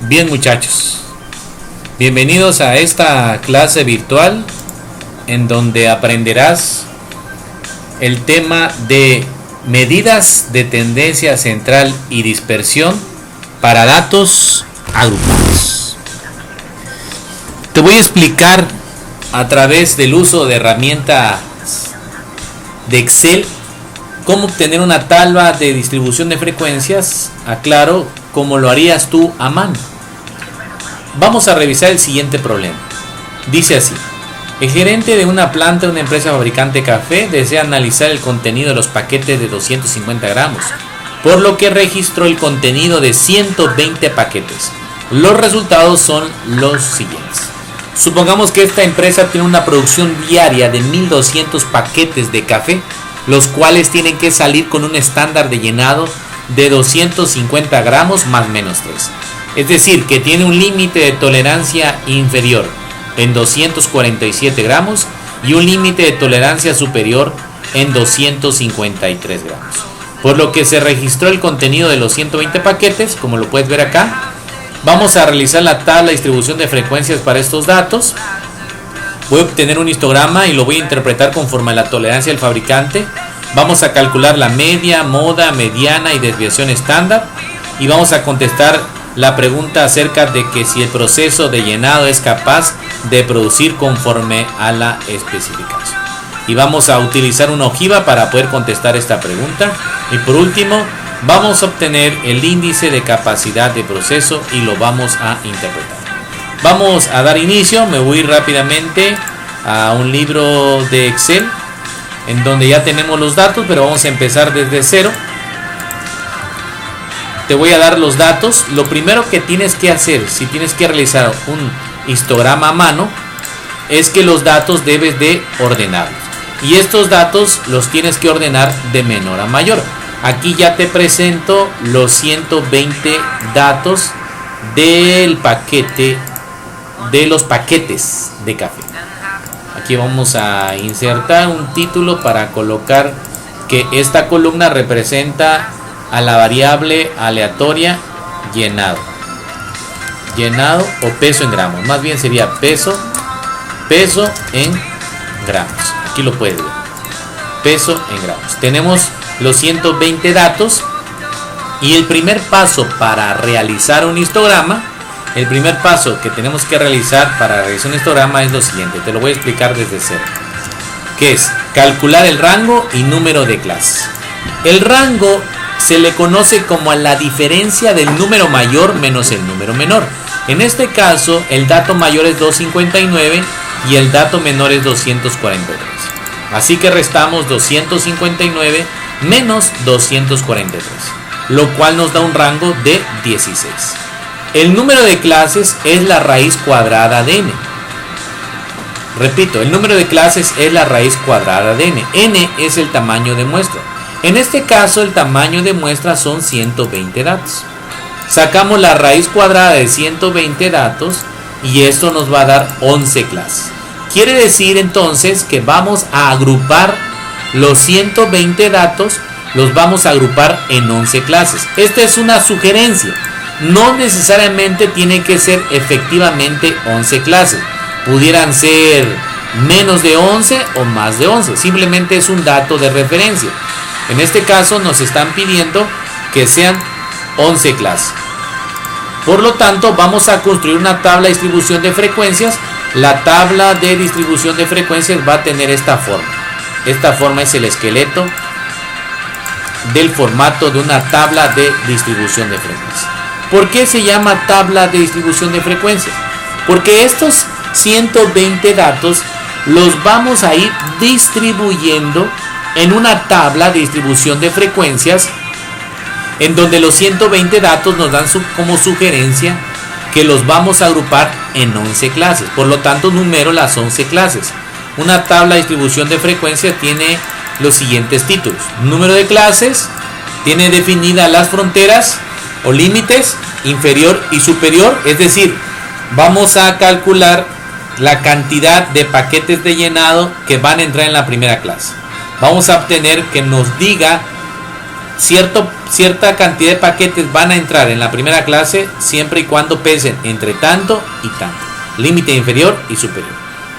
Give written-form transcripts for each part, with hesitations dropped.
Bien, muchachos, bienvenidos a esta clase virtual en donde aprenderás el tema de medidas de tendencia central y dispersión para datos agrupados. Te voy a explicar a través del uso de herramientas de Excel cómo obtener una tabla de distribución de frecuencias, aclaro, como lo harías tú a mano. Vamos a revisar el siguiente problema. Dice así: el gerente de una planta de una empresa fabricante de café desea analizar el contenido de los paquetes de 250 gramos, por lo que registró el contenido de 120 paquetes. Los resultados son los siguientes. Supongamos que esta empresa tiene una producción diaria de 1200 paquetes de café, los cuales tienen que salir con un estándar de llenado de 250 gramos más menos 3. Es decir, que tiene un límite de tolerancia inferior en 247 gramos y un límite de tolerancia superior en 253 gramos. Por lo que se registró el contenido de los 120 paquetes, como lo puedes ver acá. Vamos a realizar la tabla de distribución de frecuencias para estos datos. Voy a obtener un histograma y lo voy a interpretar conforme a la tolerancia del fabricante. Vamos a calcular la media, moda, mediana y desviación estándar. Y vamos a contestar la pregunta acerca de que si el proceso de llenado es capaz de producir conforme a la especificación. Y vamos a utilizar una ojiva para poder contestar esta pregunta. Y por último, vamos a obtener el índice de capacidad de proceso y lo vamos a interpretar. Vamos a dar inicio. Me voy rápidamente a un libro de Excel en donde ya tenemos los datos, pero vamos a empezar desde cero. Te voy a dar los datos. Lo primero que tienes que hacer, si tienes que realizar un histograma a mano, es que los datos debes de ordenarlos. Y estos datos los tienes que ordenar de menor a mayor. Aquí ya te presento los 120 datos del paquete, de los paquetes de café. Aquí vamos a insertar un título para colocar que esta columna representa a la variable aleatoria llenado o peso en gramos. Más bien sería peso en gramos. Aquí lo puedes ver, peso en gramos. Tenemos los 120 datos y el primer paso para realizar un histograma, el primer paso que tenemos que realizar para realizar un histograma es lo siguiente. Te lo voy a explicar desde cero, que es calcular el rango y número de clases. El rango se le conoce como a la diferencia del número mayor menos el número menor. En este caso, el dato mayor es 259 y el dato menor es 243. Así que restamos 259 menos 243, lo cual nos da un rango de 16. El número de clases es la raíz cuadrada de n. Repito, el número de clases es la raíz cuadrada de n. N es el tamaño de muestra. En este caso, el tamaño de muestra son 120 datos. Sacamos la raíz cuadrada de 120 datos y esto nos va a dar 11 clases. Quiere decir entonces que vamos a agrupar los 120 datos, los vamos a agrupar en 11 clases. Esta es una sugerencia. No necesariamente tiene que ser efectivamente 11 clases. Pudieran ser menos de 11 o más de 11. Simplemente es un dato de referencia. En este caso nos están pidiendo que sean 11 clases. Por lo tanto, vamos a construir una tabla de distribución de frecuencias. La tabla de distribución de frecuencias va a tener esta forma. Esta forma es el esqueleto del formato de una tabla de distribución de frecuencias. ¿Por qué se llama tabla de distribución de frecuencias? Porque estos 120 datos los vamos a ir distribuyendo en una tabla de distribución de frecuencias en donde los 120 datos nos dan como sugerencia que los vamos a agrupar en 11 clases. Por lo tanto, numero las 11 clases. Una tabla de distribución de frecuencias tiene los siguientes títulos. Número de clases, tiene definidas las fronteras o límites inferior y superior, es decir, vamos a calcular la cantidad de paquetes de llenado que van a entrar en la primera clase. Vamos a obtener que nos diga cierta cantidad de paquetes van a entrar en la primera clase siempre y cuando pesen entre tanto y tanto. Límite inferior y superior.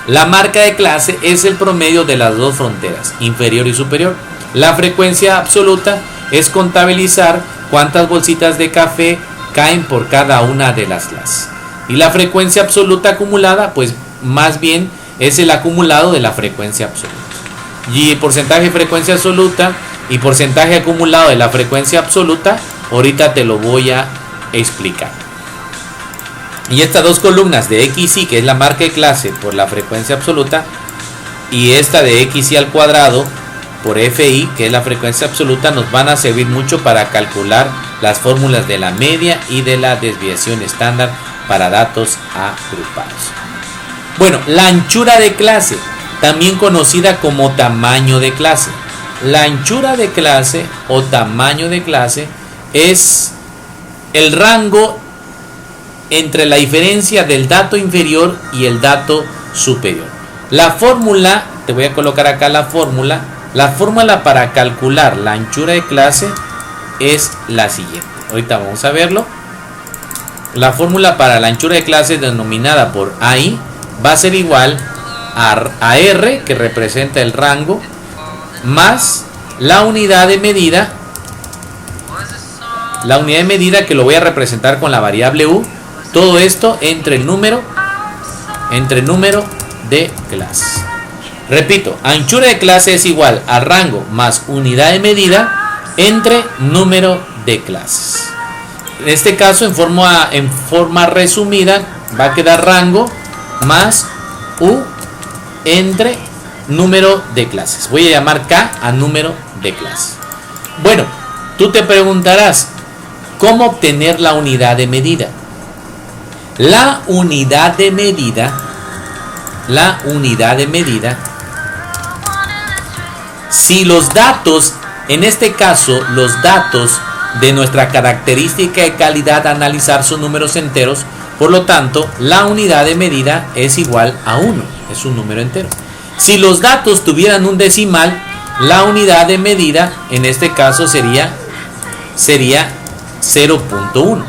La marca de clase es el promedio de las dos fronteras, inferior y superior. La frecuencia absoluta es contabilizar cuántas bolsitas de café caen por cada una de las clases. Y la frecuencia absoluta acumulada, pues más bien es el acumulado de la frecuencia absoluta. Y porcentaje de frecuencia absoluta y porcentaje acumulado de la frecuencia absoluta, ahorita te lo voy a explicar. Y estas dos columnas de XY, que es la marca de clase por la frecuencia absoluta, y esta de XY al cuadrado por FI, que es la frecuencia absoluta, nos van a servir mucho para calcular las fórmulas de la media y de la desviación estándar para datos agrupados. Bueno, la anchura de clase, también conocida como tamaño de clase. La anchura de clase o tamaño de clase es el rango entre la diferencia del dato inferior y el dato superior. La fórmula, te voy a colocar acá la fórmula para calcular la anchura de clase es la siguiente. Ahorita vamos a verlo. La fórmula para la anchura de clase denominada por AI va a ser igual a R, que representa el rango, más la unidad de medida. La unidad de medida que lo voy a representar con la variable U. Todo esto entre el número de clases. Repito, anchura de clase es igual a rango más unidad de medida entre número de clases. En este caso, en forma resumida, va a quedar rango más U entre número de clases. Voy a llamar K a número de clases. Bueno, tú te preguntarás, ¿cómo obtener la unidad de medida? La unidad de medida, si los datos, en este caso, los datos de nuestra característica de calidad a analizar son números enteros, por lo tanto, la unidad de medida es igual a 1, es un número entero. Si los datos tuvieran un decimal, la unidad de medida, en este caso, sería 0.1.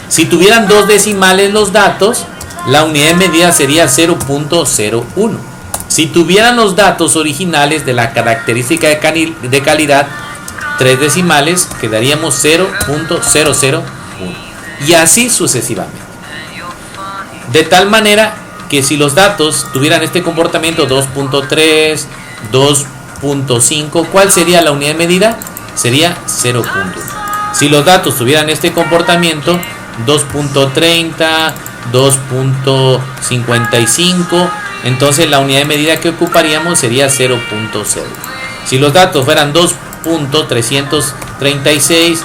Si tuvieran dos decimales los datos, la unidad de medida sería 0.01. Si tuvieran los datos originales de la característica de calidad, tres decimales, quedaríamos 0.001. Y así sucesivamente. De tal manera que si los datos tuvieran este comportamiento 2.3, 2.5, ¿cuál sería la unidad de medida? Sería 0.1. Si los datos tuvieran este comportamiento 2.30, 2.55, entonces la unidad de medida que ocuparíamos sería 0.0. Si los datos fueran 2.336,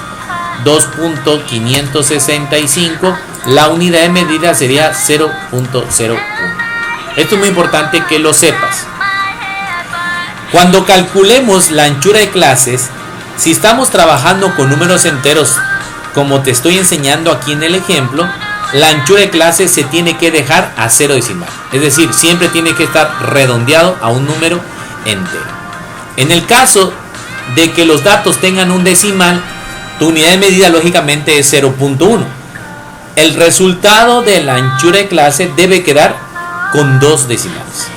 2.565, la unidad de medida sería 0.01. Esto es muy importante que lo sepas. Cuando calculemos la anchura de clases, si estamos trabajando con números enteros, como te estoy enseñando aquí en el ejemplo, la anchura de clase se tiene que dejar a 0 decimal. Es decir, siempre tiene que estar redondeado a un número entero. En el caso de que los datos tengan un decimal, tu unidad de medida lógicamente es 0.1. El resultado de la anchura de clase debe quedar con dos decimales.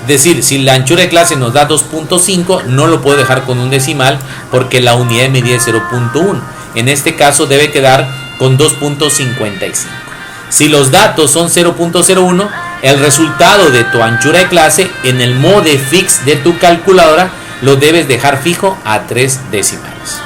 Es decir, si la anchura de clase nos da 2.5, no lo puedo dejar con un decimal porque la unidad de medida es 0.1. En este caso debe quedar con 2.55. Si los datos son 0.01, el resultado de tu anchura de clase en el modefix de tu calculadora lo debes dejar fijo a 3 decimales.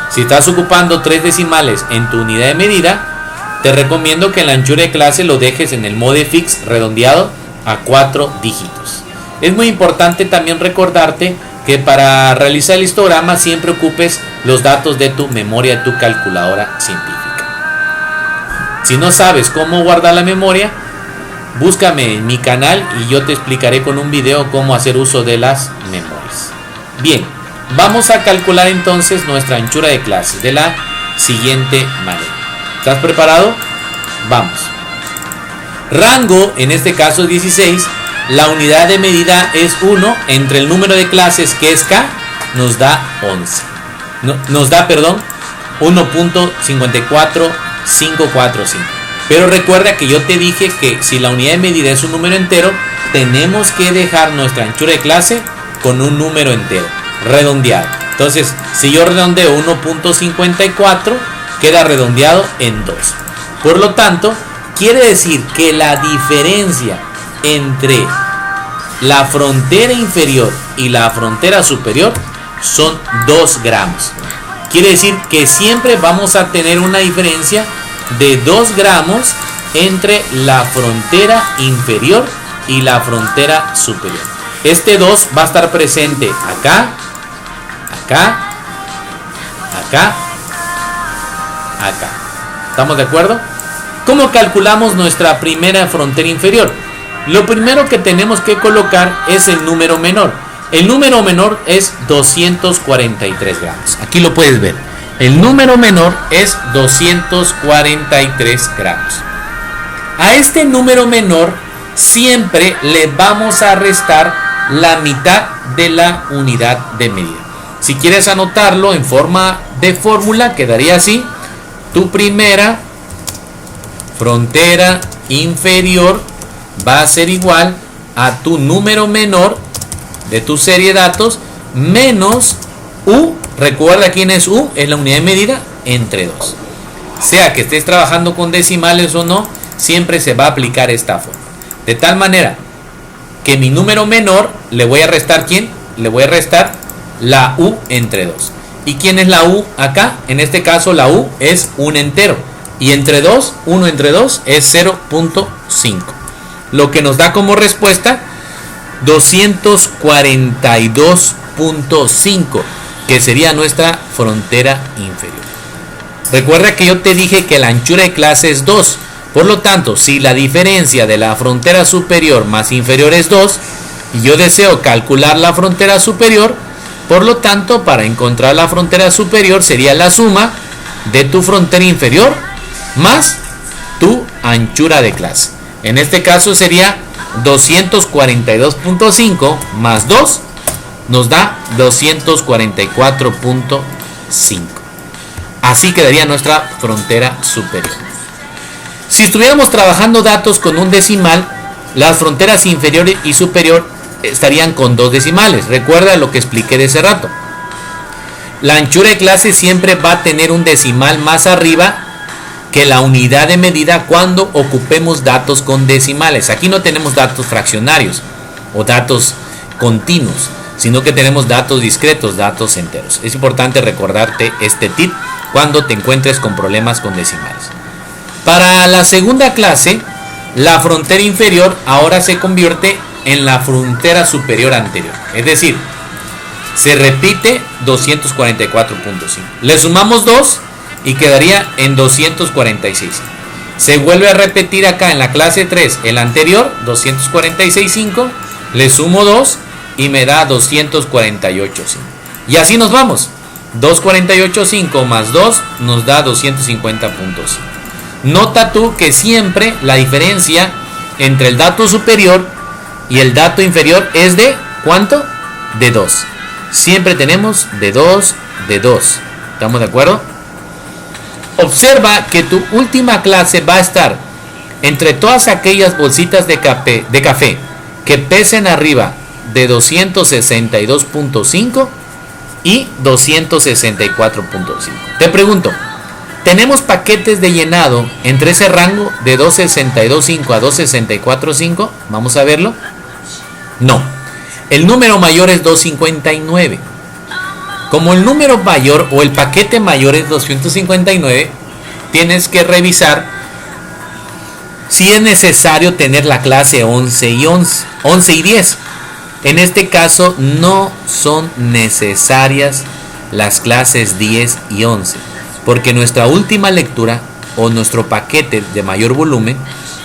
Si estás ocupando 3 decimales en tu unidad de medida, te recomiendo que en la anchura de clase lo dejes en el modefix redondeado a 4 dígitos. Es muy importante también recordarte que para realizar el histograma siempre ocupes los datos de tu memoria de tu calculadora científica. Si no sabes cómo guardar la memoria, búscame en mi canal y yo te explicaré con un video cómo hacer uso de las memorias. Bien, vamos a calcular entonces nuestra anchura de clase de la siguiente manera. ¿Estás preparado? Vamos. Rango, en este caso es 16. La unidad de medida es 1 entre el número de clases, que es K, nos da 11. nos da, perdón, 1.54545. Pero recuerda que yo te dije que si la unidad de medida es un número entero, tenemos que dejar nuestra anchura de clase con un número entero, redondeado. Entonces, si yo redondeo 1.54, queda redondeado en 2. Por lo tanto, quiere decir que la diferencia entre la frontera inferior y la frontera superior son 2 gramos. Quiere decir que siempre vamos a tener una diferencia de 2 gramos entre la frontera inferior y la frontera superior. Este 2 va a estar presente acá, acá, acá, acá. ¿Estamos de acuerdo? ¿Cómo calculamos nuestra primera frontera inferior? Lo primero que tenemos que colocar es el número menor. El número menor es 243 gramos. Aquí lo puedes ver. El número menor es 243 gramos. A este número menor siempre le vamos a restar la mitad de la unidad de medida. Si quieres anotarlo en forma de fórmula, quedaría así. Tu primera frontera inferior va a ser igual a tu número menor de tu serie de datos menos U. Recuerda quién es U, es la unidad de medida entre 2. Sea que estés trabajando con decimales o no, siempre se va a aplicar esta forma. De tal manera que mi número menor le voy a restar ¿quién? Le voy a restar la U entre 2. ¿Y quién es la U acá? En este caso la U es un entero. Y entre 2, 1 entre 2 es 0.5. Lo que nos da como respuesta 242.5, que sería nuestra frontera inferior. Recuerda que yo te dije que la anchura de clase es 2. Por lo tanto, si la diferencia de la frontera superior más inferior es 2, y yo deseo calcular la frontera superior, por lo tanto, para encontrar la frontera superior sería la suma de tu frontera inferior más tu anchura de clase. En este caso sería 242.5 más 2 nos da 244.5. Así quedaría nuestra frontera superior. Si estuviéramos trabajando datos con un decimal, las fronteras inferior y superior estarían con 2 decimales. Recuerda lo que expliqué de ese rato. La anchura de clase siempre va a tener un decimal más arriba que la unidad de medida cuando ocupemos datos con decimales. Aquí no tenemos datos fraccionarios o datos continuos, sino que tenemos datos discretos, datos enteros. Es importante recordarte este tip cuando te encuentres con problemas con decimales. Para la segunda clase, la frontera inferior ahora se convierte en la frontera superior anterior. Es decir, se repite 244.5. Le sumamos 2 y quedaría en 246. Se vuelve a repetir acá en la clase 3 el anterior, 246.5. Le sumo 2 y me da 248.5. Y así nos vamos. 248.5 más 2 nos da 250.5. Nota tú que siempre la diferencia entre el dato superior y el dato inferior es de ¿cuánto? De 2. Siempre tenemos de 2, de 2. ¿Estamos de acuerdo? Observa que tu última clase va a estar entre todas aquellas bolsitas de café que pesen arriba de 262.5 y 264.5. Te pregunto, ¿tenemos paquetes de llenado entre ese rango de 262.5 a 264.5? Vamos a verlo. No. El número mayor es 259. Como el número mayor o el paquete mayor es 259, tienes que revisar si es necesario tener la clase 11 y 10. En este caso no son necesarias las clases 10 y 11, porque nuestra última lectura o nuestro paquete de mayor volumen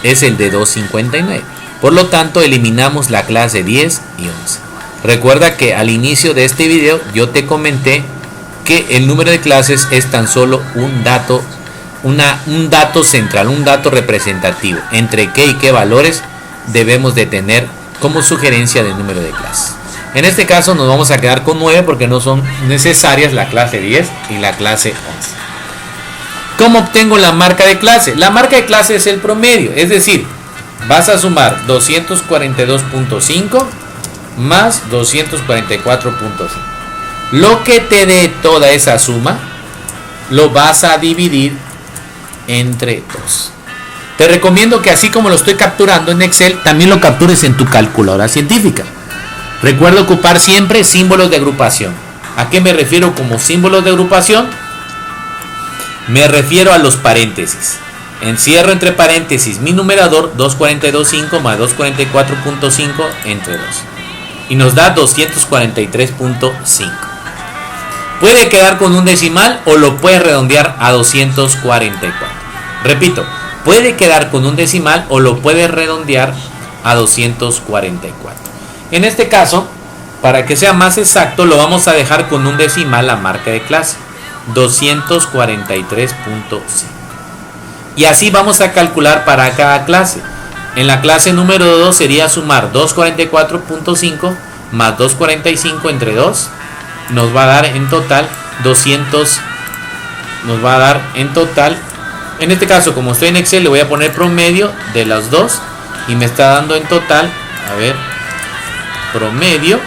es el de 259. Por lo tanto, eliminamos la clase 10 y 11. Recuerda que al inicio de este video yo te comenté que el número de clases es tan solo un dato, un dato central, un dato representativo entre qué y qué valores debemos de tener como sugerencia de número de clases. En este caso nos vamos a quedar con 9 porque no son necesarias la clase 10 y la clase 11. ¿Cómo obtengo la marca de clase? La marca de clase es el promedio, es decir, vas a sumar 242.5 más 244.5. Lo que te dé toda esa suma lo vas a dividir entre 2. Te recomiendo que así como lo estoy capturando en Excel, también lo captures en tu calculadora científica. Recuerda ocupar siempre símbolos de agrupación. ¿A qué me refiero como símbolos de agrupación? Me refiero a los paréntesis. Encierro entre paréntesis mi numerador 242.5 más 244.5 entre 2. Y nos da 243.5. Puede quedar con un decimal o lo puedes redondear a 244. Repito, puede quedar con un decimal o lo puedes redondear a 244. En este caso, para que sea más exacto, lo vamos a dejar con un decimal la marca de clase, 243.5. Y así vamos a calcular para cada clase. En la clase número 2 sería sumar 244.5 más 245 entre 2. Nos va a dar en total 200. Nos va a dar en total. En este caso, como estoy en Excel, le voy a poner promedio de las dos. Y me está dando en total. A ver. Promedio.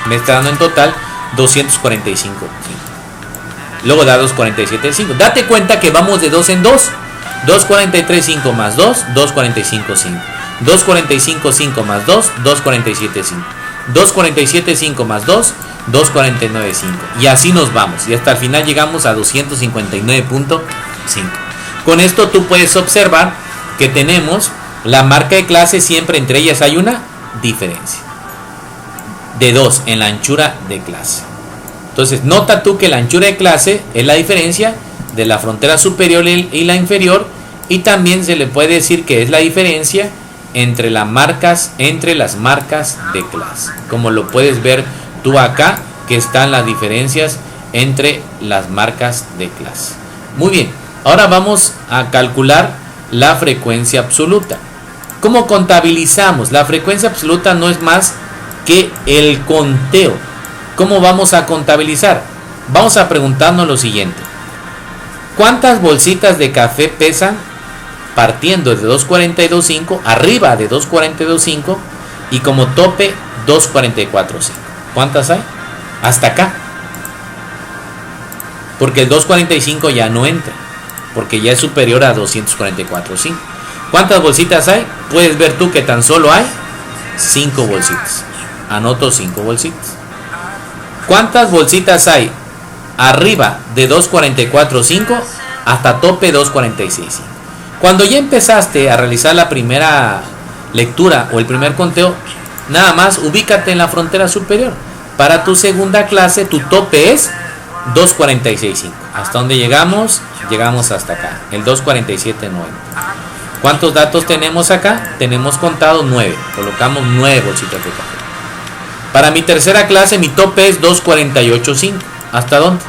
Me está dando en total 245. Luego da 247.5. Date cuenta que vamos de 2 en 2. 243.5 más 2, 245.5. 245.5 más 2, 247.5. 247.5 más 2, 249.5. Y así nos vamos. Y hasta el final llegamos a 259.5. Con esto tú puedes observar que tenemos la marca de clase, siempre entre ellas hay una diferencia de 2 en la anchura de clase. Entonces nota tú que la anchura de clase es la diferencia de la frontera superior y la inferior, y también se le puede decir que es la diferencia entre las marcas de clase, como lo puedes ver tú acá, que están las diferencias entre las marcas de clase. Muy bien, ahora vamos a calcular la frecuencia absoluta. ¿Cómo contabilizamos? La frecuencia absoluta no es más que el conteo. ¿Cómo vamos a contabilizar? Vamos a preguntarnos lo siguiente: ¿cuántas bolsitas de café pesan partiendo de 242.5, arriba de 242.5 y como tope 244.5? ¿Cuántas hay? Hasta acá. Porque el 245 ya no entra, porque ya es superior a 244.5. ¿Cuántas bolsitas hay? Puedes ver tú que tan solo hay 5 bolsitas. Anoto 5 bolsitas. ¿Cuántas bolsitas hay arriba de 244.5 hasta tope 246.5? Cuando ya empezaste a realizar la primera lectura o el primer conteo, nada más ubícate en la frontera superior. Para tu segunda clase, tu tope es 246.5. ¿Hasta dónde llegamos? Llegamos hasta acá, el 247.9. ¿Cuántos datos tenemos acá? Tenemos contado 9. Colocamos 9 bolsitas de café. Para mi tercera clase, mi tope es 248.5. ¿Hasta dónde?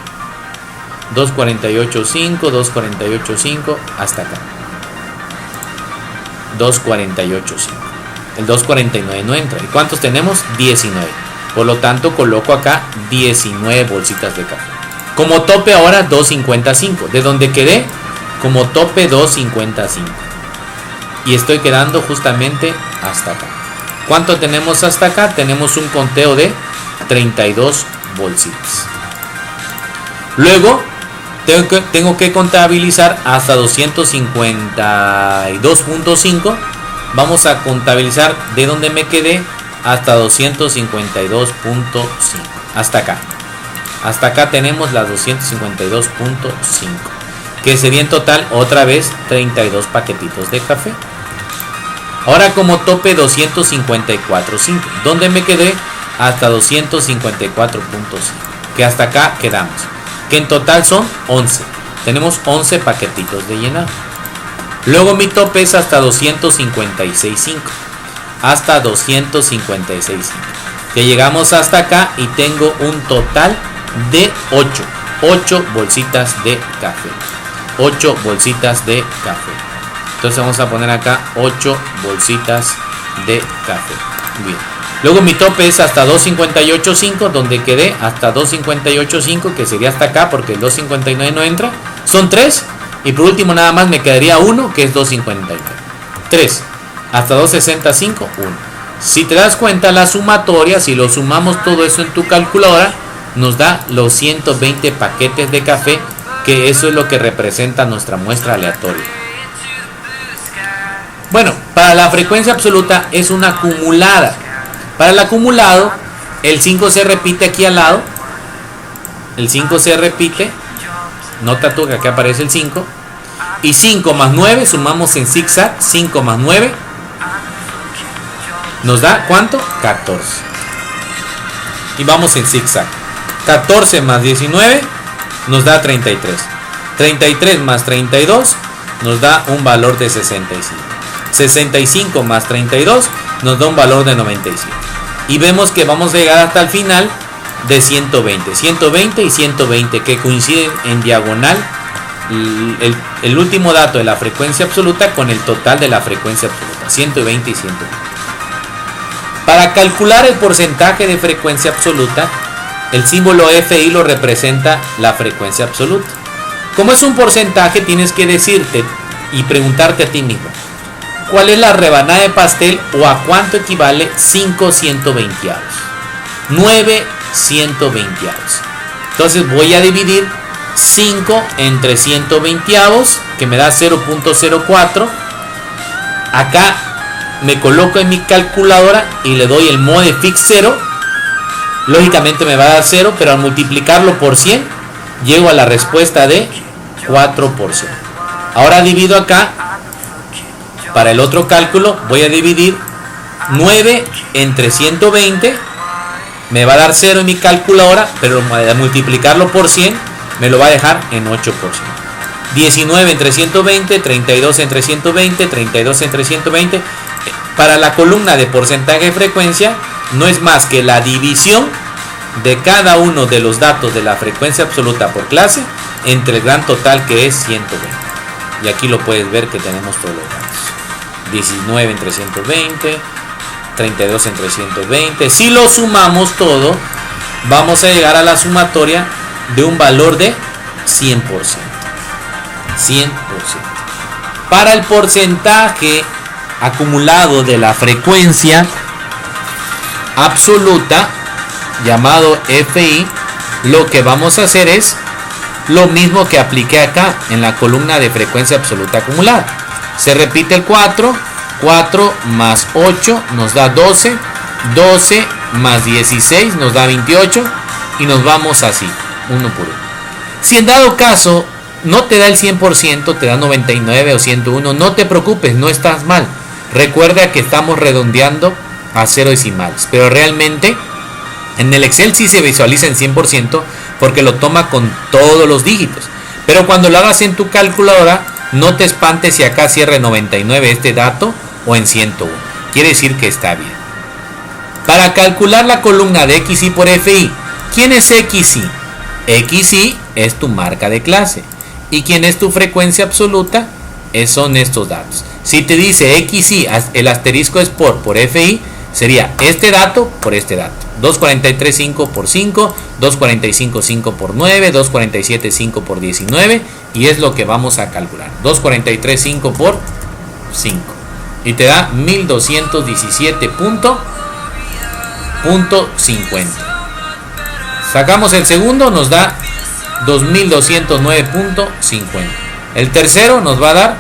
248.5, 248.5, hasta acá. 248.5. El 249 no entra. ¿Y cuántos tenemos? 19. Por lo tanto, coloco acá 19 bolsitas de café. Como tope ahora 255. ¿De dónde quedé? Como tope 255. Y estoy quedando justamente hasta acá. ¿Cuánto tenemos hasta acá? Tenemos un conteo de 32 bolsitas. Luego tengo que contabilizar hasta 252.5. Vamos a contabilizar de donde me quedé hasta 252.5. Hasta acá. Hasta acá tenemos las 252.5. Que sería en total otra vez 32 paquetitos de café. Ahora como tope 254.5. ¿Dónde me quedé? Hasta 254.5. Que hasta acá quedamos. Que en total son 11. Tenemos 11 paquetitos de llenado. Luego mi tope es hasta 256.5. Hasta 256.5. Que llegamos hasta acá y tengo un total de 8 bolsitas de café. 8 bolsitas de café. Entonces vamos a poner acá 8 bolsitas de café. Bien. Luego mi tope es hasta 258.5, donde quedé hasta 258.5, que sería hasta acá porque el 259 no entra. Son 3. Y por último nada más me quedaría 1, que es 259. 3. Hasta 265, 1. Si te das cuenta, la sumatoria, si lo sumamos todo eso en tu calculadora, nos da los 120 paquetes de café, que eso es lo que representa nuestra muestra aleatoria. Bueno, para la frecuencia absoluta es una acumulada. Para el acumulado, el 5 se repite aquí al lado. El 5 se repite. Nota tú que aquí aparece el 5. Y 5 más 9, sumamos en zigzag. 5 más 9 nos da, ¿cuánto? 14. Y vamos en zigzag. 14 más 19 nos da 33. 33 más 32 nos da un valor de 65. 65 más 32 nos da un valor de 97. Y vemos que vamos a llegar hasta el final de 120. 120 y 120 que coinciden en diagonal. El último dato de la frecuencia absoluta con el total de la frecuencia absoluta. 120 y 120. Para calcular el porcentaje de frecuencia absoluta, el símbolo FI lo representa la frecuencia absoluta. Como es un porcentaje, tienes que decirte y preguntarte a ti mismo, ¿cuál es la rebanada de pastel o a cuánto equivale 5 120avos? 9 120avos. Entonces voy a dividir 5 entre 120avos, que me da 0.04. Acá me coloco en mi calculadora y le doy el Modefix 0. Lógicamente me va a dar 0, pero al multiplicarlo por 100 llego a la respuesta de 4%. Ahora divido acá. Para el otro cálculo voy a dividir 9 entre 120. Me va a dar 0 en mi calculadora, pero al multiplicarlo por 100 me lo va a dejar en 8%. 19 entre 120, 32 entre 120, 32 entre 120. Para la columna de porcentaje de frecuencia no es más que la división de cada uno de los datos de la frecuencia absoluta por clase entre el gran total, que es 120. Y aquí lo puedes ver que tenemos todos los datos. 19 entre 120, 32 entre 120. Si lo sumamos todo, vamos a llegar a la sumatoria de un valor de 100%. 100%. Para el porcentaje acumulado de la frecuencia absoluta, llamado FI, lo que vamos a hacer es lo mismo que apliqué acá en la columna de frecuencia absoluta acumulada. Se repite el 4, 4 más 8 nos da 12, 12 más 16 nos da 28 y nos vamos así, uno por uno. Si en dado caso no te da el 100%, te da 99 o 101, no te preocupes, no estás mal. Recuerda que estamos redondeando a 0 decimales, pero realmente en el Excel sí se visualiza en 100% porque lo toma con todos los dígitos. Pero cuando lo hagas en tu calculadora, no te espantes si acá cierra en 99 este dato o en 101. Quiere decir que está bien. Para calcular la columna de XY por FI, ¿quién es XY? XY es tu marca de clase. ¿Y quién es tu frecuencia absoluta? Son estos datos. Si te dice XY, el asterisco es por FI, sería este dato por este dato. 243.5 por 5, 245.5 por 9, 247.5 por 19, y es lo que vamos a calcular. 243.5 por 5 y te da 1217.50. Sacamos el segundo, nos da 2209.50. El tercero nos va a dar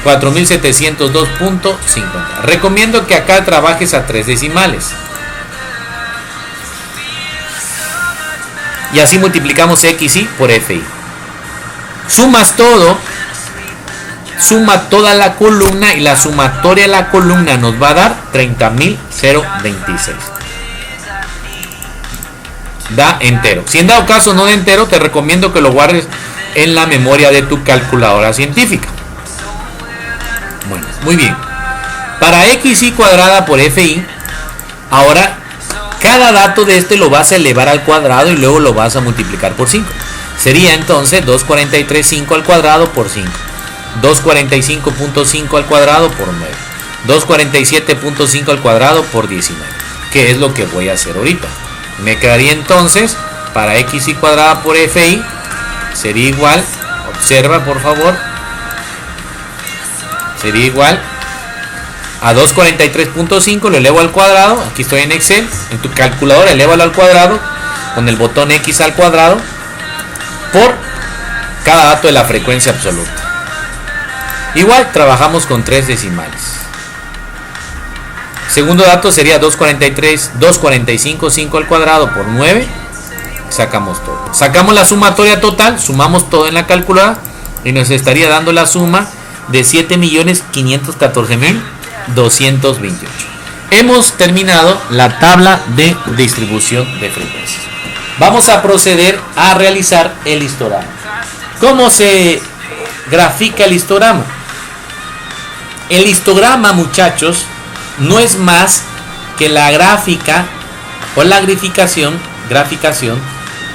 4702.50. Recomiendo que acá trabajes a 3 decimales. Y así multiplicamos XY por FI. Sumas todo. Suma toda la columna y la sumatoria de la columna nos va a dar 30.026. Da entero. Si en dado caso no da entero, te recomiendo que lo guardes en la memoria de tu calculadora científica. Bueno, muy bien. Para XY cuadrada por FI, ahora cada dato de este lo vas a elevar al cuadrado y luego lo vas a multiplicar por 5. Sería entonces 243.5 al cuadrado por 5. 245.5 al cuadrado por 9. 247.5 al cuadrado por 19, que es lo que voy a hacer ahorita. Me quedaría entonces, para x y cuadrada por fi, sería igual, observa por favor, sería igual a 243.5, lo elevo al cuadrado, aquí estoy en Excel, en tu calculadora elévalo al cuadrado, con el botón x al cuadrado, por cada dato de la frecuencia absoluta. Igual trabajamos con 3 decimales. Segundo dato sería 245.5 al cuadrado por 9. Sacamos todo. Sacamos la sumatoria total, sumamos todo en la calculadora y nos estaría dando la suma de 7.514.228. Hemos terminado la tabla de distribución de frecuencias. Vamos a proceder a realizar el histograma. ¿Cómo se grafica el histograma? El histograma, muchachos, no es más que la gráfica o la graficación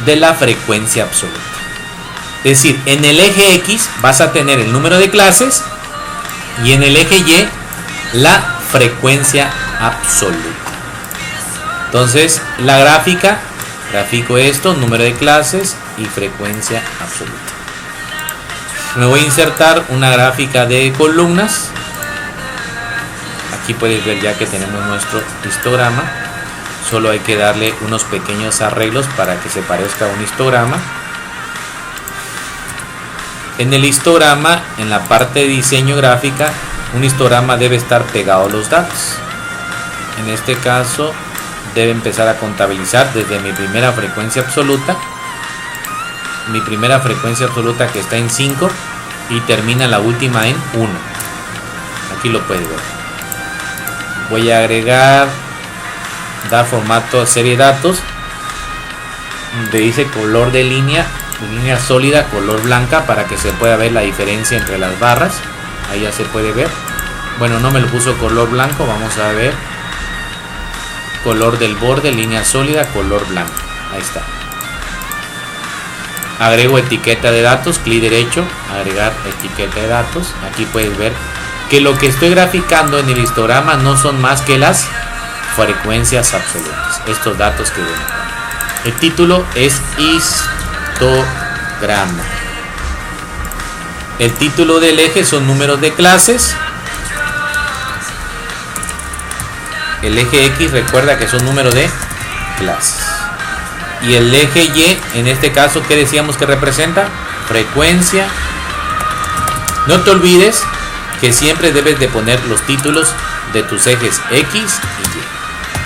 de la frecuencia absoluta. Es decir, en el eje X vas a tener el número de clases y en el eje Y la frecuencia absoluta. Entonces, la gráfica, grafico esto, número de clases y frecuencia absoluta. Me voy a insertar una gráfica de columnas. Aquí puedes ver ya que tenemos nuestro histograma. Solo hay que darle unos pequeños arreglos para que se parezca a un histograma. En el histograma, en la parte de diseño gráfica, un histograma debe estar pegado a los datos. En este caso, debe empezar a contabilizar desde mi primera frecuencia absoluta. Mi primera frecuencia absoluta que está en 5 y termina la última en 1. Aquí lo puedes ver. Voy a agregar, dar formato a serie de datos, donde dice color de línea sólida, color blanca, para que se pueda ver la diferencia entre las barras. Ahí ya se puede ver. Bueno, no me lo puso color blanco, vamos a ver. Color del borde, línea sólida, color blanco. Ahí está. Agrego etiqueta de datos, clic derecho, agregar etiqueta de datos. Aquí puedes ver que lo que estoy graficando en el histograma no son más que las frecuencias absolutas. Estos datos que ven. El título es histograma. El título del eje son números de clases. El eje X recuerda que son números de clases. Y el eje Y, en este caso, ¿qué decíamos que representa? Frecuencia. No te olvides que siempre debes de poner los títulos de tus ejes X y Y.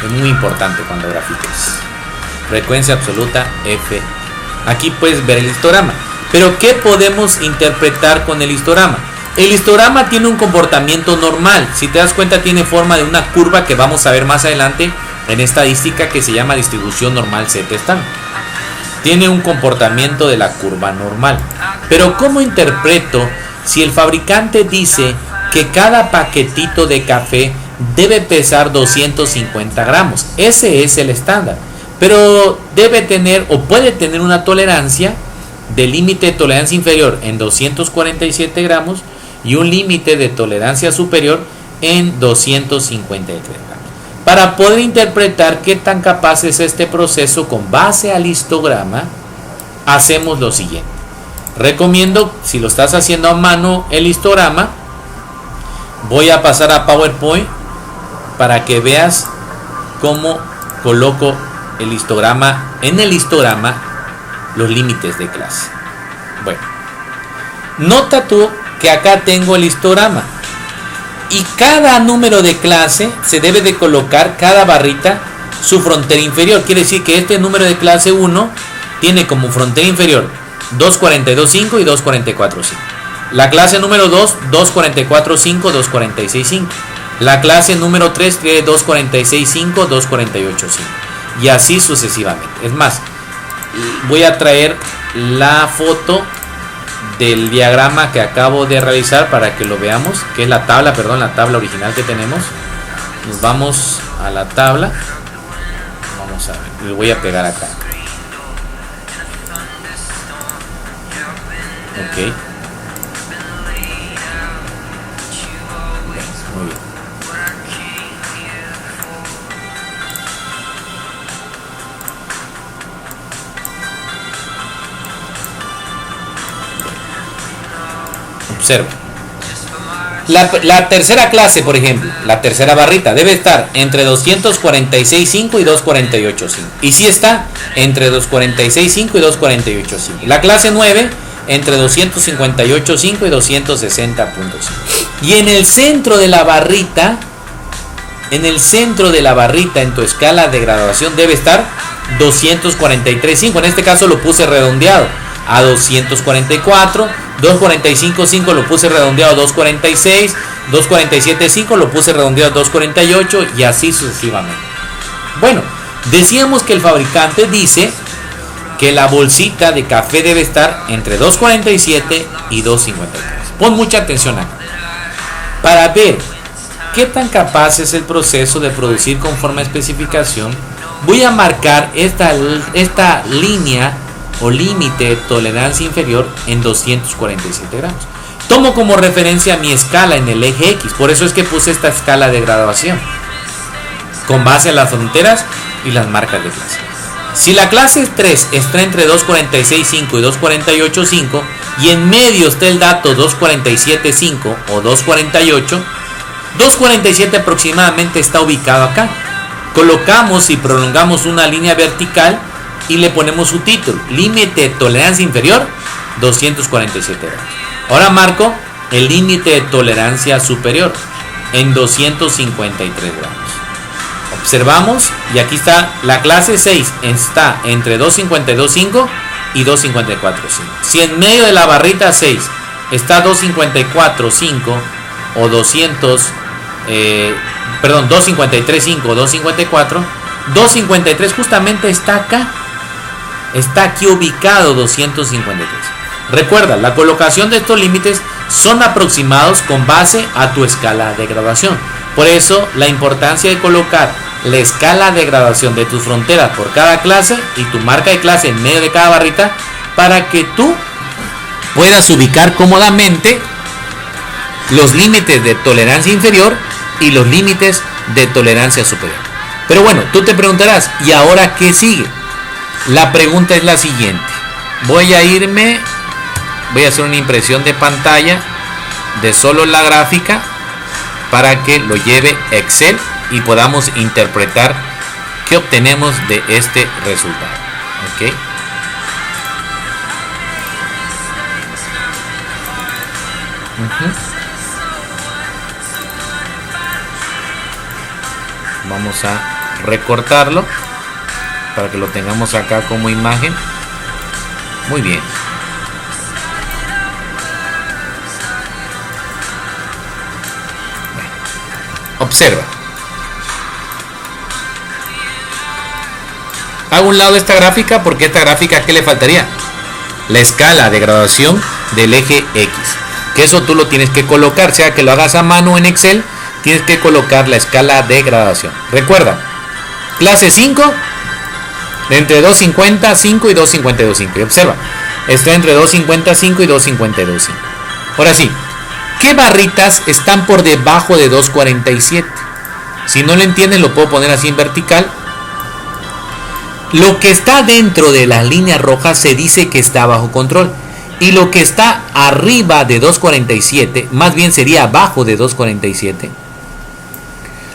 Es muy importante cuando grafiques. Frecuencia absoluta F. Aquí puedes ver el histograma. Pero ¿qué podemos interpretar con el histograma? El histograma tiene un comportamiento normal. Si te das cuenta, tiene forma de una curva que vamos a ver más adelante en estadística, que se llama distribución normal Z estándar. Tiene un comportamiento de la curva normal. Pero ¿cómo interpreto si el fabricante dice que cada paquetito de café debe pesar 250 gramos? Ese es el estándar. Pero debe tener o puede tener una tolerancia de límite de tolerancia inferior en 247 gramos y un límite de tolerancia superior en 253 gramos. Para poder interpretar qué tan capaz es este proceso con base al histograma, hacemos lo siguiente. Recomiendo, si lo estás haciendo a mano el histograma, voy a pasar a PowerPoint para que veas cómo coloco el histograma, en el histograma, los límites de clase. Bueno, nota tú que acá tengo el histograma y cada número de clase se debe de colocar cada barrita su frontera inferior. Quiere decir que este número de clase 1 tiene como frontera inferior 242.5 y 244.5. La clase número 2, 244.5, 246.5. La clase número 3 tiene 246.5, 248.5. Y así sucesivamente. Es más, voy a traer la foto del diagrama que acabo de realizar para que lo veamos, que es la tabla, la tabla original que tenemos. Nos vamos a la tabla. Vamos a ver, lo voy a pegar acá. Ok. Muy bien. Observa. La tercera clase, por ejemplo, la tercera barrita, debe estar entre 246.5 y 248.5. Y si está entre 246.5 y 248.5. La clase 9, entre 258.5 y 260.5. Y en el centro de la barrita, en tu escala de graduación debe estar 243.5. En este caso lo puse redondeado a 244, 245.5 lo puse redondeado a 246, 247.5 lo puse redondeado a 248 y así sucesivamente. Bueno, decíamos que el fabricante dice que la bolsita de café debe estar entre 247 y 253. Pon mucha atención acá. Para ver qué tan capaz es el proceso de producir conforme a especificación, voy a marcar esta línea o límite de tolerancia inferior en 247 gramos. Tomo como referencia mi escala en el eje X, por eso es que puse esta escala de graduación con base a las fronteras y las marcas de clase. Si la clase 3 está entre 246.5 y 248.5 y en medio está el dato 247.5 o 248, 247 aproximadamente está ubicado acá. Colocamos y prolongamos una línea vertical y le ponemos su título, límite de tolerancia inferior 247 gramos. Ahora marco el límite de tolerancia superior en 253 gramos. Observamos y aquí está la clase 6, está entre 252.5 y 254.5. Si en medio de la barrita 6 está 254.5 o 253.5 o 254, 253 justamente está acá. Está aquí ubicado 253. Recuerda, la colocación de estos límites son aproximados con base a tu escala de graduación. Por eso la importancia de colocar la escala de graduación de tus fronteras por cada clase y tu marca de clase en medio de cada barrita para que tú puedas ubicar cómodamente los límites de tolerancia inferior y los límites de tolerancia superior. Pero bueno, tú te preguntarás, ¿y ahora qué sigue? La pregunta es la siguiente. Voy a hacer una impresión de pantalla de solo la gráfica para que lo lleve Excel y podamos interpretar qué obtenemos de este resultado. ¿Ok? Vamos a recortarlo para que lo tengamos acá como imagen. Muy bien. Bueno, observa. Hago un lado esta gráfica porque esta gráfica, ¿qué le faltaría? La escala de graduación del eje X. Que eso tú lo tienes que colocar, sea que lo hagas a mano en Excel, tienes que colocar la escala de graduación. Recuerda, clase 5, entre 255 y 252.5. Y observa, está entre 255 y 252.5. Ahora sí, ¿qué barritas están por debajo de 247? Si no lo entienden, lo puedo poner así en vertical. Lo que está dentro de las líneas rojas se dice que está bajo control. Y lo que está arriba de 247, más bien sería abajo de 247.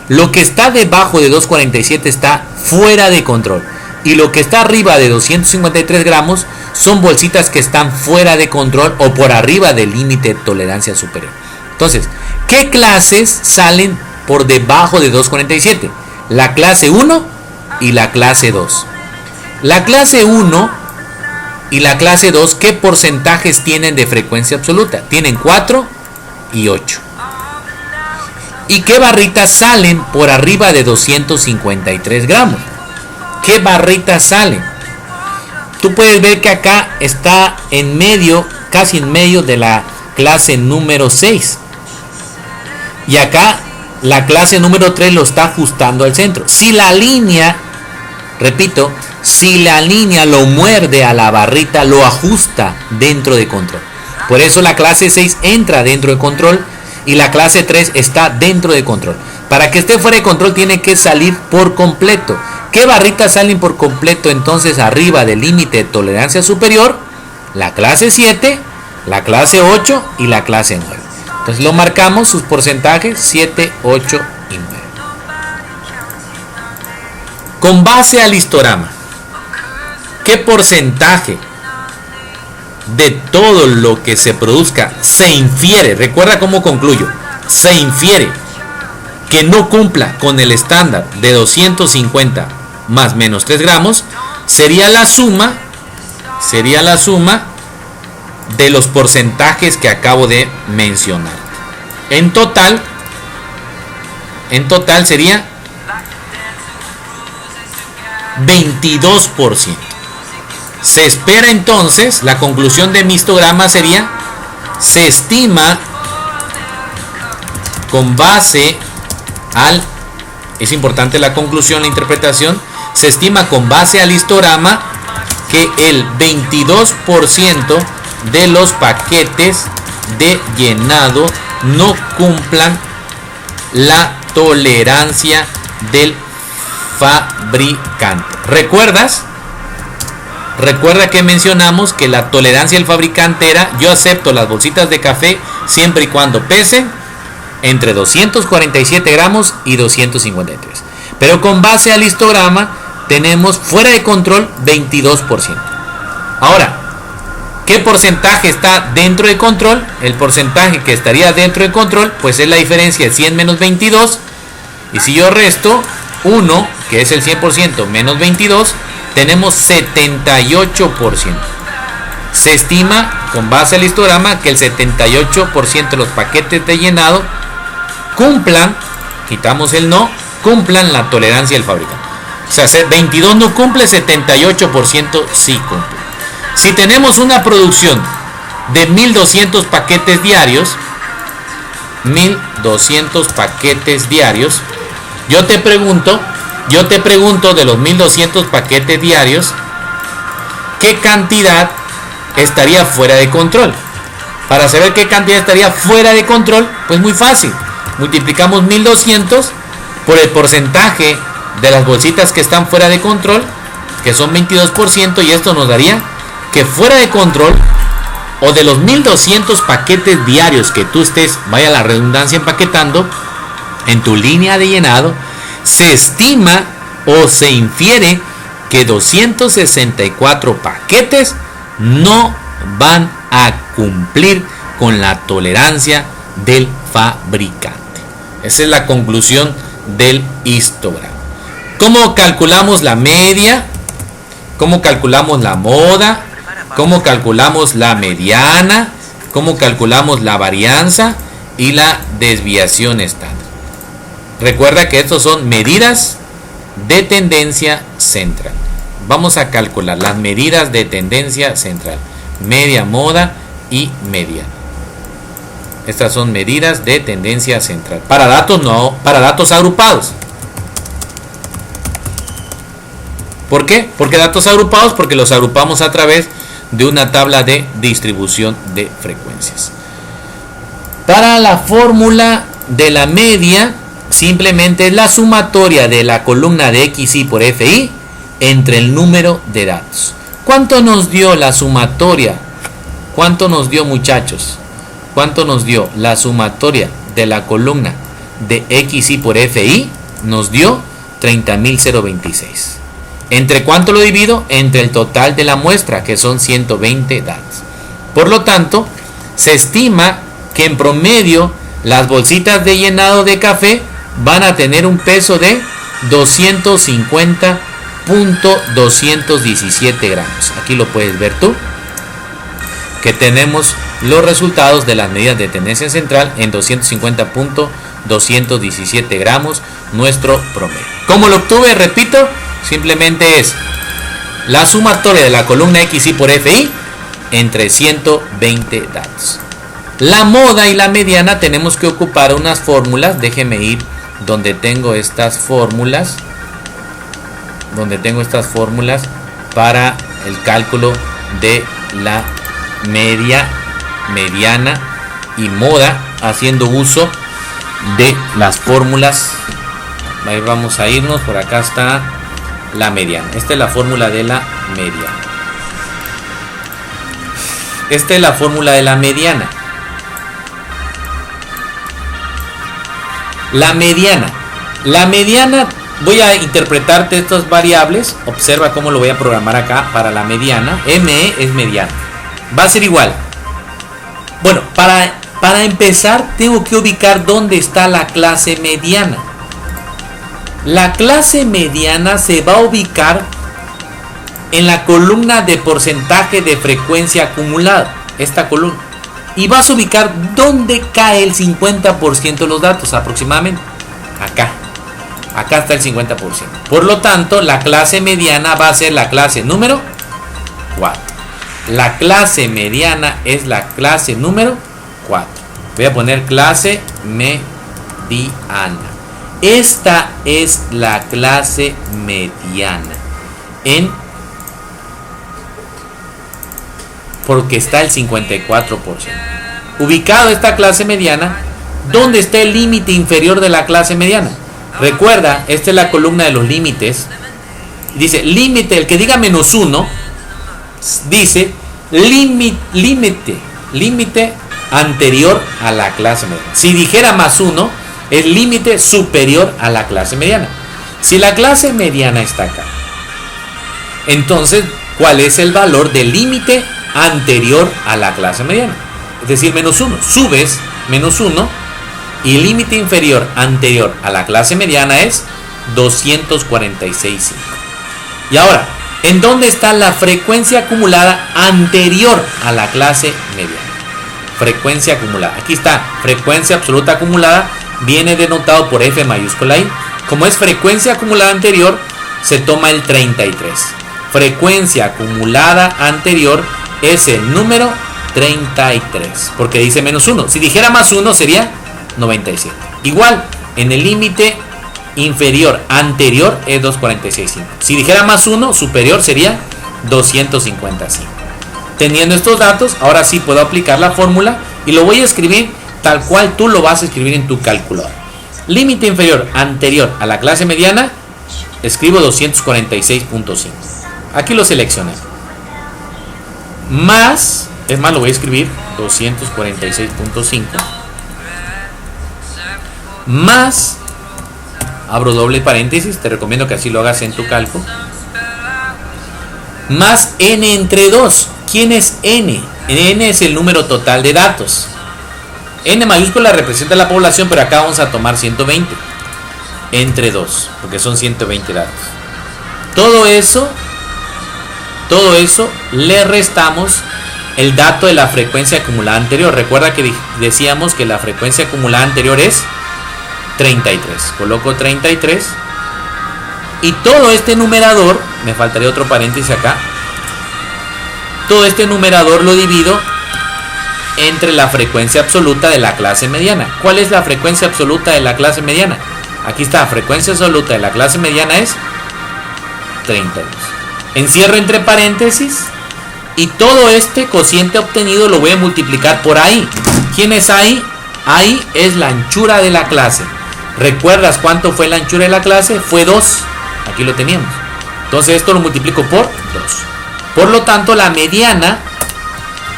Lo que está debajo de 247 está fuera de control. Y lo que está arriba de 253 gramos son bolsitas que están fuera de control o por arriba del límite de tolerancia superior. Entonces, ¿qué clases salen por debajo de 247? La clase 1 y la clase 2. La clase 1 y la clase 2, ¿qué porcentajes tienen de frecuencia absoluta? Tienen 4 y 8. ¿Y qué barritas salen por arriba de 253 gramos? ¿Qué barritas salen? Tú puedes ver que acá está en medio, casi en medio de la clase número 6. Y acá la clase número 3 lo está ajustando al centro. Si la línea, repito, si la línea lo muerde a la barrita, lo ajusta dentro de control. Por eso la clase 6 entra dentro de control y la clase 3 está dentro de control. Para que esté fuera de control tiene que salir por completo. ¿Qué barritas salen por completo entonces arriba del límite de tolerancia superior? La clase 7 la clase 8 y la clase 9. Entonces lo marcamos, sus porcentajes 7, 8 y 9. Con base al histograma, ¿qué porcentaje de todo lo que se produzca se infiere? Recuerda cómo concluyo. Se infiere que no cumpla con el estándar de 250 más menos 3 gramos. Sería la suma de los porcentajes que acabo de mencionar. En total sería 22%. Se espera entonces, la conclusión de mi histograma sería, se estima con base al, es importante la conclusión, la interpretación, se estima con base al histograma que el 22% de los paquetes de llenado no cumplan la tolerancia del fabricante. Recuerda que mencionamos que la tolerancia del fabricante era: yo acepto las bolsitas de café siempre y cuando pesen entre 247 gramos y 253. Pero con base al histograma tenemos fuera de control 22%. Ahora, ¿qué porcentaje está dentro de control? El porcentaje que estaría dentro de control pues es la diferencia de 100 menos 22. Y si yo resto 1, que es el 100%, menos 22, tenemos 78%. Se estima con base al histograma que el 78% de los paquetes de llenado cumplan, quitamos el no, cumplan la tolerancia del fabricante. O sea, 22 no cumple, 78% sí cumple. Si tenemos una producción de 1200 paquetes diarios, 1200 paquetes diarios, yo te pregunto de los 1200 paquetes diarios, ¿qué cantidad estaría fuera de control? Para saber qué cantidad estaría fuera de control, pues muy fácil. Multiplicamos 1200 por el porcentaje de las bolsitas que están fuera de control, que son 22%, y esto nos daría que fuera de control, o de los 1200 paquetes diarios que tú estés, vaya la redundancia, empaquetando en tu línea de llenado, se estima o se infiere que 264 paquetes no van a cumplir con la tolerancia del fabricante. Esa es la conclusión del histograma. ¿Cómo calculamos la media? ¿Cómo calculamos la moda? ¿Cómo calculamos la mediana? ¿Cómo calculamos la varianza y la desviación estándar? Recuerda que estos son medidas de tendencia central. Vamos a calcular las medidas de tendencia central: media, moda y media. Estas son medidas de tendencia central. Para datos no, para datos agrupados. ¿Por qué? Porque datos agrupados, porque los agrupamos a través de una tabla de distribución de frecuencias. Para la fórmula de la media, simplemente es la sumatoria de la columna de XY por FI entre el número de datos. ¿Cuánto nos dio la sumatoria? ¿Cuánto nos dio, muchachos? ¿Cuánto nos dio la sumatoria de la columna de XY por FI? Nos dio 30.026. ¿Entre cuánto lo divido? Entre el total de la muestra, que son 120 datos. Por lo tanto, se estima que en promedio las bolsitas de llenado de café van a tener un peso de 250.217 gramos. Aquí lo puedes ver tú, que tenemos los resultados de las medidas de tendencia central en 250.217 gramos, nuestro promedio. ¿Cómo lo obtuve? Repito, simplemente es la sumatoria de la columna XY por FI entre 120 datos. La moda y la mediana tenemos que ocupar unas fórmulas. Déjeme ir donde tengo estas fórmulas. Para el cálculo de la media, mediana y moda, haciendo uso de las fórmulas. Ahí vamos a irnos, por acá está la mediana. Esta es la fórmula de la mediana. esta es la fórmula de la mediana. La mediana, voy a interpretarte estas variables. Observa cómo lo voy a programar acá para la mediana. ME es mediana. Va a ser igual. Bueno, para empezar tengo que ubicar dónde está la clase mediana. La clase mediana se va a ubicar en la columna de porcentaje de frecuencia acumulada. Esta columna. Y vas a ubicar dónde cae el 50% de los datos aproximadamente. Acá está el 50%. Por lo tanto, la clase mediana va a ser la clase número 4. La clase mediana es la clase número 4. Voy a poner clase mediana. Esta es la clase mediana. Porque está el 54%. Ubicado esta clase mediana, ¿dónde está el límite inferior de la clase mediana? Recuerda, esta es la columna de los límites. Dice límite, el que diga menos 1, dice límite anterior a la clase mediana. Si dijera más 1, es límite superior a la clase mediana. Si la clase mediana está acá, entonces, ¿cuál es el valor del límite anterior a la clase mediana? Es decir, menos 1. Subes menos 1 y el límite inferior anterior a la clase mediana es 246.5. Y ahora, ¿en dónde está la frecuencia acumulada anterior a la clase mediana? Frecuencia acumulada. Aquí está, frecuencia absoluta acumulada, viene denotado por F mayúscula I. Como es frecuencia acumulada anterior, se toma el 33. Frecuencia acumulada anterior es el número 33, porque dice menos 1. Si dijera más 1 sería 97. Igual, en el límite inferior anterior es 246.5. Si dijera más 1, superior sería 255. Teniendo estos datos, ahora sí puedo aplicar la fórmula y lo voy a escribir tal cual tú lo vas a escribir en tu calculadora. Límite inferior anterior a la clase mediana, escribo 246.5. Aquí lo seleccioné. Más, es más, lo voy a escribir 246.5 más, abro doble paréntesis, te recomiendo que así lo hagas en tu cálculo, más n entre 2. ¿Quién es n? N es el número total de datos. N mayúscula representa la población, pero acá vamos a tomar 120 entre 2, porque son 120 datos. Todo eso le restamos el dato de la frecuencia acumulada anterior. Recuerda que decíamos que la frecuencia acumulada anterior es 33. Coloco 33 y todo este numerador, me faltaría otro paréntesis acá, todo este numerador lo divido entre la frecuencia absoluta de la clase mediana. ¿Cuál es la frecuencia absoluta de la clase mediana? Aquí está, frecuencia absoluta de la clase mediana es 32. Encierro entre paréntesis y todo este cociente obtenido lo voy a multiplicar por ahí. ¿Quién es ahí? Ahí es la anchura de la clase. ¿Recuerdas cuánto fue la anchura de la clase? Fue 2. Aquí lo teníamos. Entonces esto lo multiplico por 2. Por lo tanto, la mediana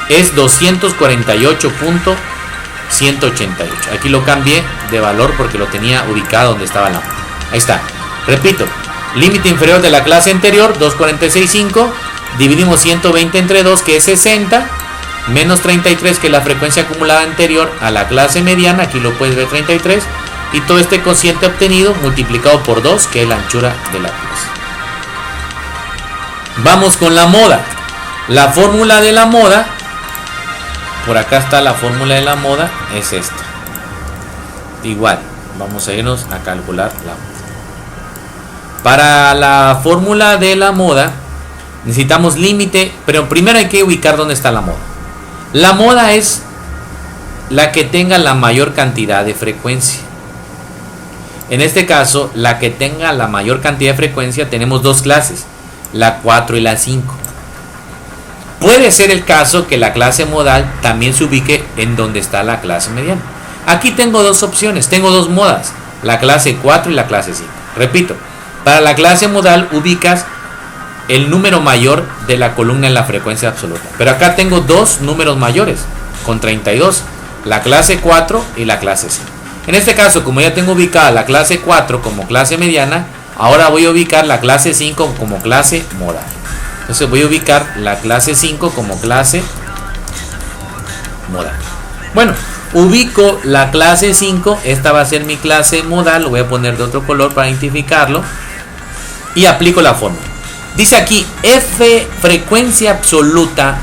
es 248.188. Aquí lo cambié de valor porque lo tenía ubicado donde estaba la. Ahí está. Repito. Límite inferior de la clase anterior, 246.5. Dividimos 120 entre 2, que es 60. Menos 33, que es la frecuencia acumulada anterior a la clase mediana. Aquí lo puedes ver, 33. Y todo este cociente obtenido multiplicado por 2, que es la anchura de la clase. Vamos con la moda. La fórmula de la moda. Por acá está la fórmula de la moda. Es esta. Igual. Vamos a irnos a calcular la moda. Para la fórmula de la moda necesitamos límite, pero primero hay que ubicar dónde está la moda. La moda es la que tenga la mayor cantidad de frecuencia. En este caso, la que tenga la mayor cantidad de frecuencia, tenemos dos clases, la 4 y la 5. Puede ser el caso que la clase modal también se ubique en donde está la clase mediana. Aquí tengo dos opciones, tengo dos modas, la clase 4 y la clase 5. Repito, para la clase modal ubicas el número mayor de la columna en la frecuencia absoluta. Pero acá tengo dos números mayores con 32, la clase 4 y la clase 5. En este caso, como ya tengo ubicada la clase 4 como clase mediana, ahora voy a ubicar la clase 5 como clase modal. Entonces voy a ubicar la clase 5 como clase modal. Bueno, ubico la clase 5, esta va a ser mi clase modal, lo voy a poner de otro color para identificarlo, y aplico la fórmula. Dice aquí F frecuencia absoluta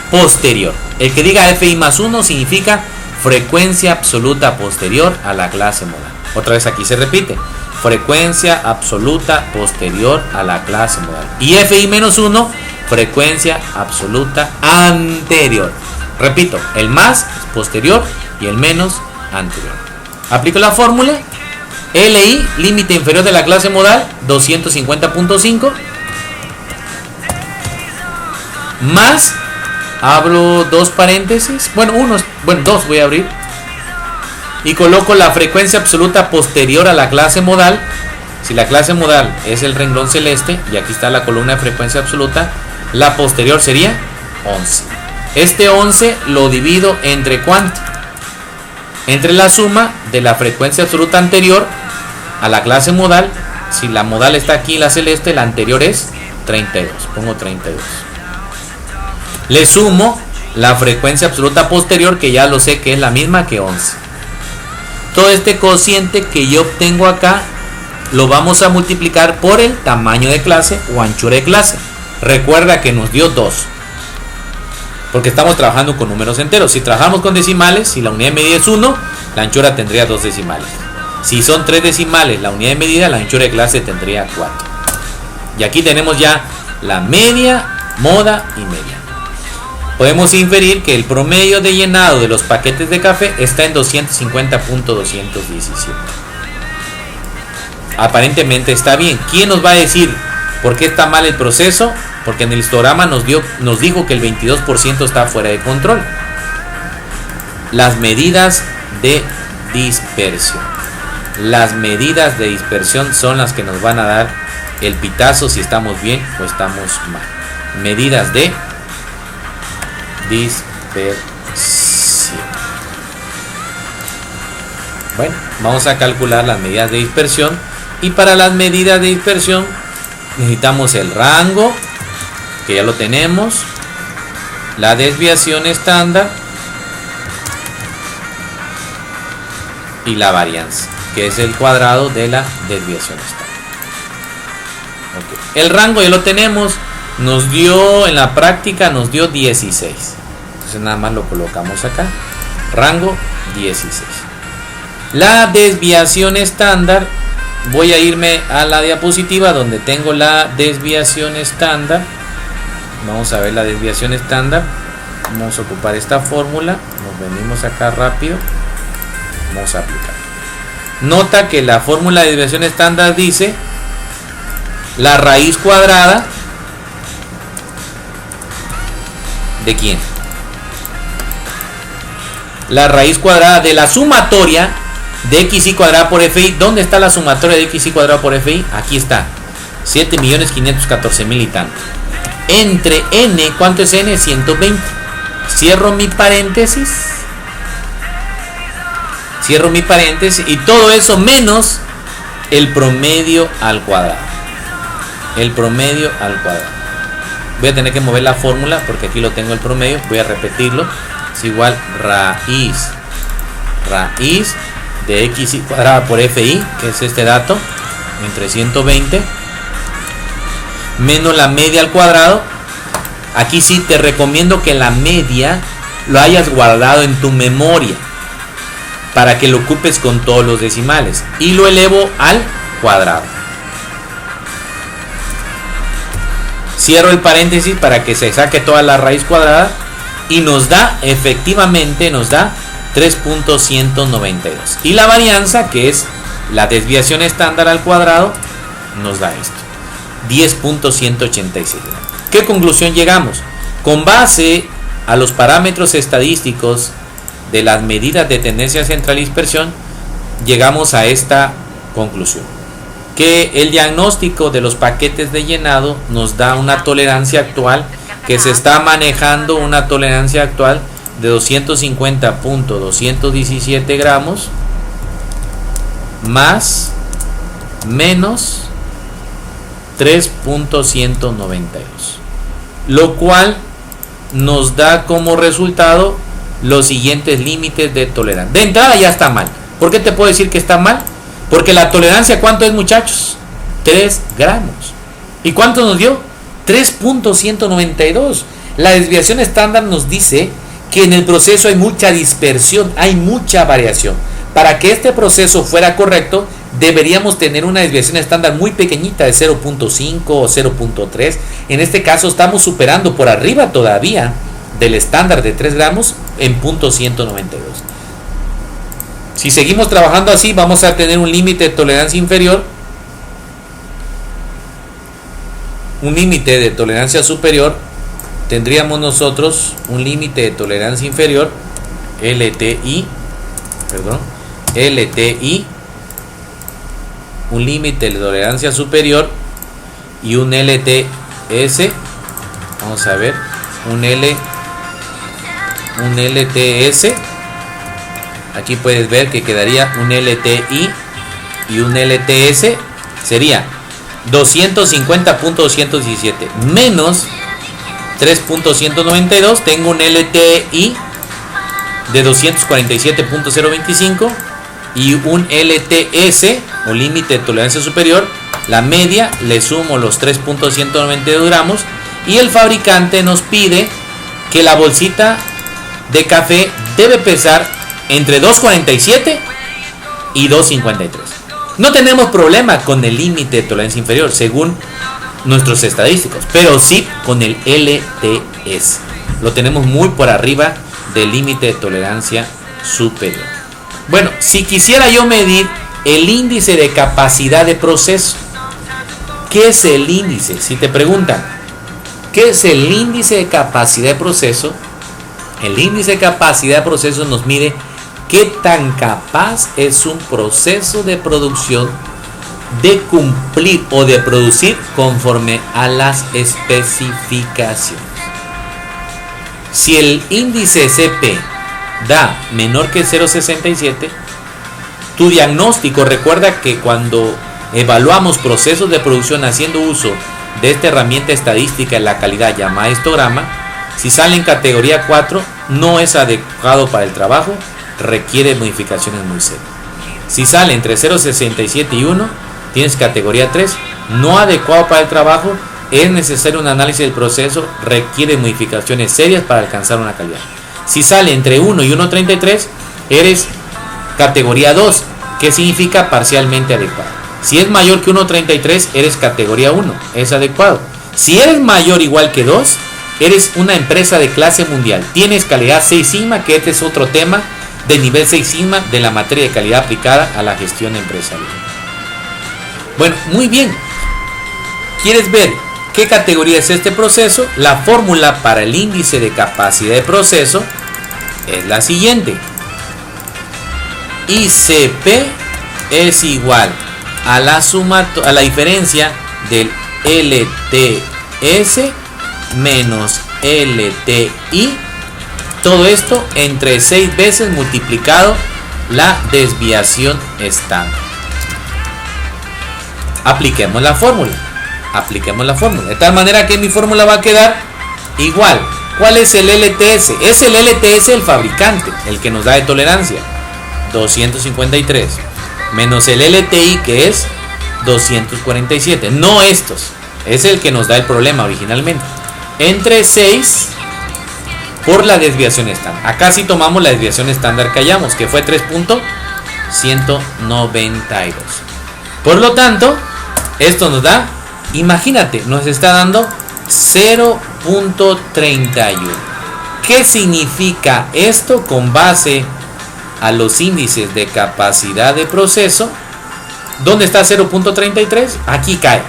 posterior. El que diga FI más 1 significa frecuencia absoluta posterior a la clase modal. Otra vez aquí se repite, frecuencia absoluta posterior a la clase modal. Y FI menos 1, frecuencia absoluta anterior. Repito, el más es posterior y el menos anterior. Aplico la fórmula. LI, límite inferior de la clase modal, 250.5. Más, abro dos paréntesis. Bueno, dos voy a abrir. Y coloco la frecuencia absoluta posterior a la clase modal. Si la clase modal es el renglón celeste, y aquí está la columna de frecuencia absoluta, la posterior sería 11. Este 11 lo divido entre ¿cuánto? Entre la suma de la frecuencia absoluta anterior a la clase modal. Si la modal está aquí, la celeste, la anterior es 32. Pongo 32. Le sumo la frecuencia absoluta posterior, que ya lo sé que es la misma que 11. Todo este cociente que yo obtengo acá lo vamos a multiplicar por el tamaño de clase o anchura de clase. Recuerda que nos dio 2, porque estamos trabajando con números enteros. Si trabajamos con decimales, si la unidad de medida es 1, la anchura tendría 2 decimales. Si son 3 decimales la unidad de medida, la anchura de clase tendría 4. Y aquí tenemos ya la media, moda y media. Podemos inferir que el promedio de llenado de los paquetes de café está en 250.217. Aparentemente está bien. ¿Quién nos va a decir por qué está mal el proceso? Porque en el histograma nos dijo que el 22% está fuera de control. Las medidas de dispersión. Las medidas de dispersión son las que nos van a dar el pitazo si estamos bien o estamos mal. Medidas de dispersión. Bueno, vamos a calcular las medidas de dispersión. Y para las medidas de dispersión necesitamos el rango, que ya lo tenemos, la desviación estándar y la varianza, que es el cuadrado de la desviación estándar. Okay. El rango ya lo tenemos, nos dio en la práctica, nos dio 16. Entonces nada más lo colocamos acá, rango 16. La desviación estándar, voy a irme a la diapositiva donde tengo la desviación estándar. Vamos a ver la desviación estándar. Vamos a ocupar esta fórmula. Nos venimos acá rápido. Vamos a aplicar. Nota que la fórmula de desviación estándar dice la raíz cuadrada ¿de quién? La raíz cuadrada de la sumatoria de xy cuadrada por fi. ¿Dónde está la sumatoria de xy cuadrada por fi? Aquí está, 7.514.000 y tanto. Entre n, ¿cuánto es n? 120. Cierro mi paréntesis. Cierro mi paréntesis y todo eso menos el promedio al cuadrado. El promedio al cuadrado. Voy a tener que mover la fórmula porque aquí lo tengo el promedio. Voy a repetirlo. Es igual raíz de xy cuadrada por fi, que es este dato, entre 120, menos la media al cuadrado. Aquí sí te recomiendo que la media lo hayas guardado en tu memoria para que lo ocupes con todos los decimales, y lo elevo al cuadrado. Cierro el paréntesis para que se saque toda la raíz cuadrada y nos da, efectivamente nos da 3.192. Y la varianza, que es la desviación estándar al cuadrado, nos da esto, 10.186. ¿Qué conclusión llegamos? Con base a los parámetros estadísticos de las medidas de tendencia central y dispersión, llegamos a esta conclusión. que el diagnóstico de los paquetes de llenado nos da una tolerancia actual que se está manejando, una tolerancia actual de 250.217 gramos más menos 3.192, lo cual nos da como resultado los siguientes límites de tolerancia. De entrada ya está mal. ¿Por qué te puedo decir que está mal? Porque la tolerancia, ¿cuánto es, muchachos? 3 gramos. ¿Y cuánto nos dio? 3.192. La desviación estándar nos dice que en el proceso hay mucha dispersión, hay mucha variación. Para que este proceso fuera correcto, deberíamos tener una desviación estándar muy pequeñita de 0.5 o 0.3. En este caso estamos superando por arriba todavía del estándar de 3 gramos en 0.192. Si seguimos trabajando así, vamos a tener un límite de tolerancia inferior, un límite de tolerancia superior. Tendríamos nosotros un límite de tolerancia inferior, LTI, un límite de tolerancia superior y un LTS. Vamos a ver, un LTS. Aquí puedes ver que quedaría un LTI y un LTS. Sería 250.217 menos 3.192. Tengo un LTI de 247.025 y un LTS o límite de tolerancia superior. La media le sumo los 3.192 gramos y el fabricante nos pide que la bolsita de café debe pesar entre 2.47 y 2.53. No tenemos problema con el límite de tolerancia inferior según nuestros estadísticos, pero sí con el LTS. Lo tenemos muy por arriba del límite de tolerancia superior. Bueno, si quisiera yo medir el índice de capacidad de proceso, ¿qué es el índice? Si te preguntan, ¿qué es el índice de capacidad de proceso? El índice de capacidad de proceso nos mide qué tan capaz es un proceso de producción de cumplir o de producir conforme a las especificaciones. Si el índice CP da menor que 0.67, tu diagnóstico, recuerda que cuando evaluamos procesos de producción haciendo uso de esta herramienta estadística en la calidad llamada histograma, si sale en categoría 4 no es adecuado para el trabajo, requiere modificaciones muy serias. Si sale entre 0.67 y 1, tienes categoría 3, no adecuado para el trabajo, es necesario un análisis del proceso, requiere modificaciones serias para alcanzar una calidad. Si sale entre 1 y 1.33, eres categoría 2, que significa parcialmente adecuado. Si es mayor que 1.33, eres categoría 1, es adecuado. Si eres mayor o igual que 2, eres una empresa de clase mundial, tienes calidad 6 sigma, que este es otro tema de nivel 6 sigma de la materia de calidad aplicada a la gestión empresarial. Bueno, muy bien. ¿Quieres ver qué categoría es este proceso? La fórmula para el índice de capacidad de proceso es la siguiente. ICP es igual a la diferencia del LTS menos LTI. Todo esto entre 6 veces multiplicado la desviación estándar. Apliquemos la fórmula. De tal manera que mi fórmula va a quedar igual. ¿Cuál es el LTS? Es el LTS el fabricante, el que nos da de tolerancia, 253, menos el LTI, que es 247. No estos, es el que nos da el problema originalmente. Entre 6 por la desviación estándar. Acá sí tomamos la desviación estándar que hallamos, que fue 3.192. Por lo tanto, esto nos da, imagínate, nos está dando 0.31. ¿Qué significa esto con base a los índices de capacidad de proceso? ¿Dónde está 0.33? Aquí cae.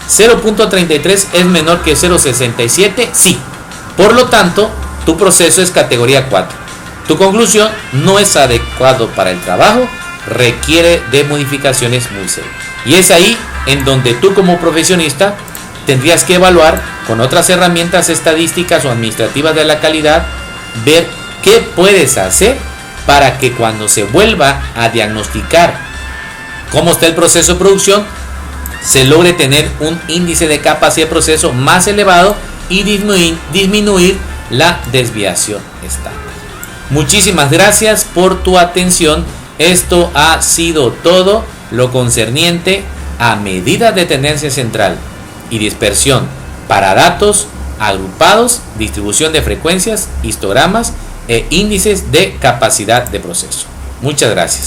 0.33 es menor que 0.67, sí. Por lo tanto, tu proceso es categoría 4. Tu conclusión: no es adecuado para el trabajo, requiere de modificaciones muy serias. Y es ahí en donde tú como profesionista tendrías que evaluar con otras herramientas estadísticas o administrativas de la calidad, ver qué puedes hacer para que cuando se vuelva a diagnosticar cómo está el proceso de producción, se logre tener un índice de capacidad de proceso más elevado y disminuir la desviación estándar. Muchísimas gracias por tu atención. Esto ha sido todo lo concerniente a medidas de tendencia central y dispersión para datos agrupados, distribución de frecuencias, histogramas e índices de capacidad de proceso. Muchas gracias.